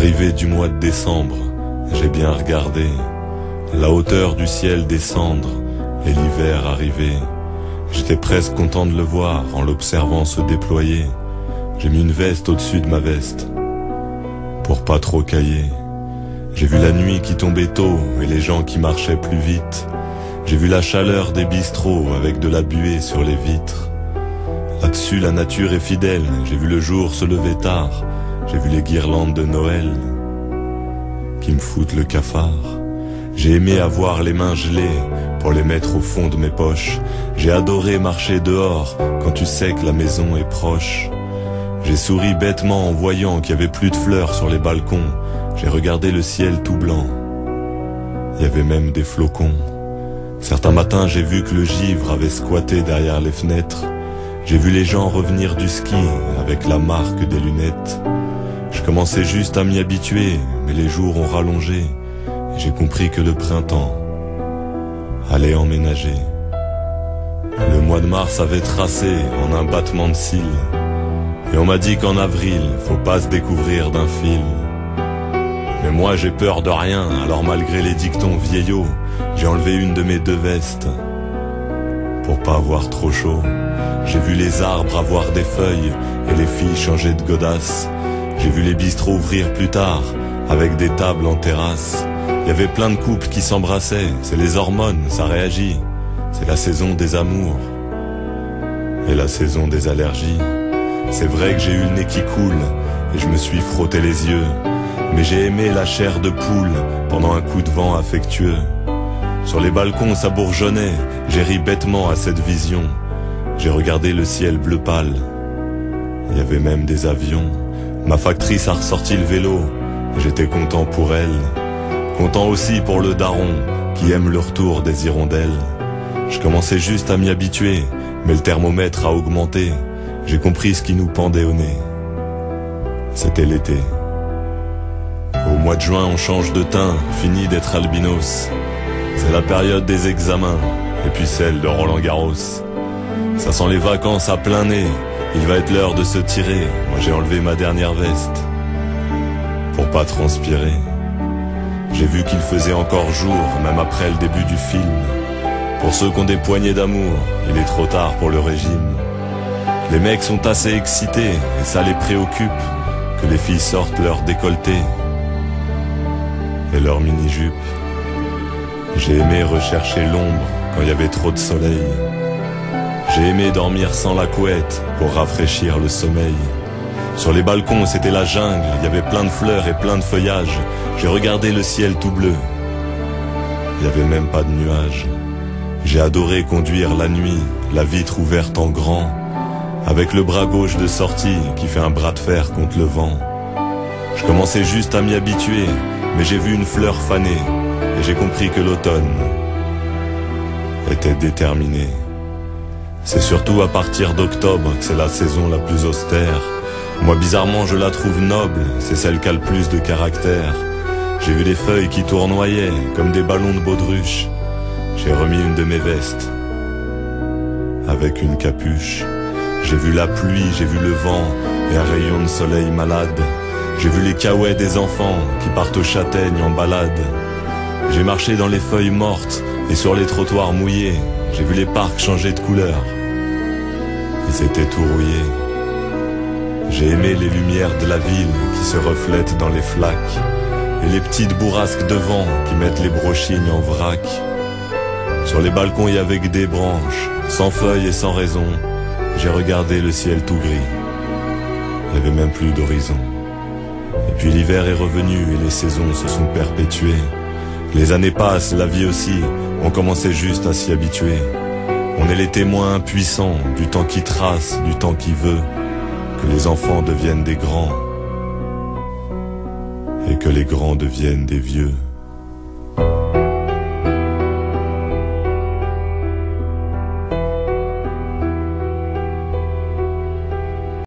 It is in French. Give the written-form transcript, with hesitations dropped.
L'arrivée du mois de décembre, j'ai bien regardé la hauteur du ciel descendre et l'hiver arriver. J'étais presque content de le voir en l'observant se déployer. J'ai mis une veste au-dessus de ma veste pour pas trop cailler. J'ai vu la nuit qui tombait tôt et les gens qui marchaient plus vite. J'ai vu la chaleur des bistrots avec de la buée sur les vitres. Là-dessus la nature est fidèle, j'ai vu le jour se lever tard. J'ai vu les guirlandes de Noël qui me foutent le cafard. J'ai aimé avoir les mains gelées pour les mettre au fond de mes poches. J'ai adoré marcher dehors quand tu sais que la maison est proche. J'ai souri bêtement en voyant qu'il y avait plus de fleurs sur les balcons. J'ai regardé le ciel tout blanc, il y avait même des flocons. Certains matins j'ai vu que le givre avait squatté derrière les fenêtres. J'ai vu les gens revenir du ski avec la marque des lunettes. Je commençais juste à m'y habituer, mais les jours ont rallongé. J'ai compris que le printemps allait emménager. Le mois de mars avait tracé en un battement de cils. Et on m'a dit qu'en avril, faut pas se découvrir d'un fil. Mais moi j'ai peur de rien, alors malgré les dictons vieillots, j'ai enlevé une de mes deux vestes pour pas avoir trop chaud. J'ai vu les arbres avoir des feuilles et les filles changer de godasses. J'ai vu les bistrots ouvrir plus tard avec des tables en terrasse. Il y avait plein de couples qui s'embrassaient, c'est les hormones, ça réagit. C'est la saison des amours et la saison des allergies. C'est vrai que j'ai eu le nez qui coule et je me suis frotté les yeux. Mais j'ai aimé la chair de poule pendant un coup de vent affectueux. Sur les balcons ça bourgeonnait, j'ai ri bêtement à cette vision. J'ai regardé le ciel bleu pâle, il y avait même des avions. Ma factrice a ressorti le vélo, et j'étais content pour elle. Content aussi pour le daron, qui aime le retour des hirondelles. Je commençais juste à m'y habituer, mais le thermomètre a augmenté. J'ai compris ce qui nous pendait au nez. C'était l'été. Au mois de juin on change de teint, fini d'être albinos. C'est la période des examens, et puis celle de Roland Garros. Ça sent les vacances à plein nez, il va être l'heure de se tirer. Moi j'ai enlevé ma dernière veste pour pas transpirer. J'ai vu qu'il faisait encore jour, même après le début du film. Pour ceux qui ont des poignées d'amour, il est trop tard pour le régime. Les mecs sont assez excités, et ça les préoccupe, que les filles sortent leur décolleté et leur mini-jupe. J'ai aimé rechercher l'ombre quand il y avait trop de soleil. J'ai aimé dormir sans la couette pour rafraîchir le sommeil. Sur les balcons c'était la jungle, il y avait plein de fleurs et plein de feuillages. J'ai regardé le ciel tout bleu, il y avait même pas de nuages. J'ai adoré conduire la nuit, la vitre ouverte en grand, avec le bras gauche de sortie qui fait un bras de fer contre le vent. Je commençais juste à m'y habituer, mais j'ai vu une fleur fanée et j'ai compris que l'automne était déterminé. C'est surtout à partir d'octobre que c'est la saison la plus austère. Moi bizarrement je la trouve noble, c'est celle qui a le plus de caractère. J'ai vu les feuilles qui tournoyaient comme des ballons de baudruche. J'ai remis une de mes vestes avec une capuche. J'ai vu la pluie, j'ai vu le vent et un rayon de soleil malade. J'ai vu les caouets des enfants qui partent aux châtaignes en balade. J'ai marché dans les feuilles mortes et sur les trottoirs mouillés. J'ai vu les parcs changer de couleur, ils étaient tout rouillés. J'ai aimé les lumières de la ville qui se reflètent dans les flaques et les petites bourrasques de vent qui mettent les brochignes en vrac. Sur les balcons il y avait que des branches, sans feuilles et sans raison. J'ai regardé le ciel tout gris, il n'y avait même plus d'horizon. Et puis l'hiver est revenu et les saisons se sont perpétuées. Les années passent, la vie aussi, on commençait juste à s'y habituer. On est les témoins impuissants du temps qui trace, du temps qui veut que les enfants deviennent des grands et que les grands deviennent des vieux.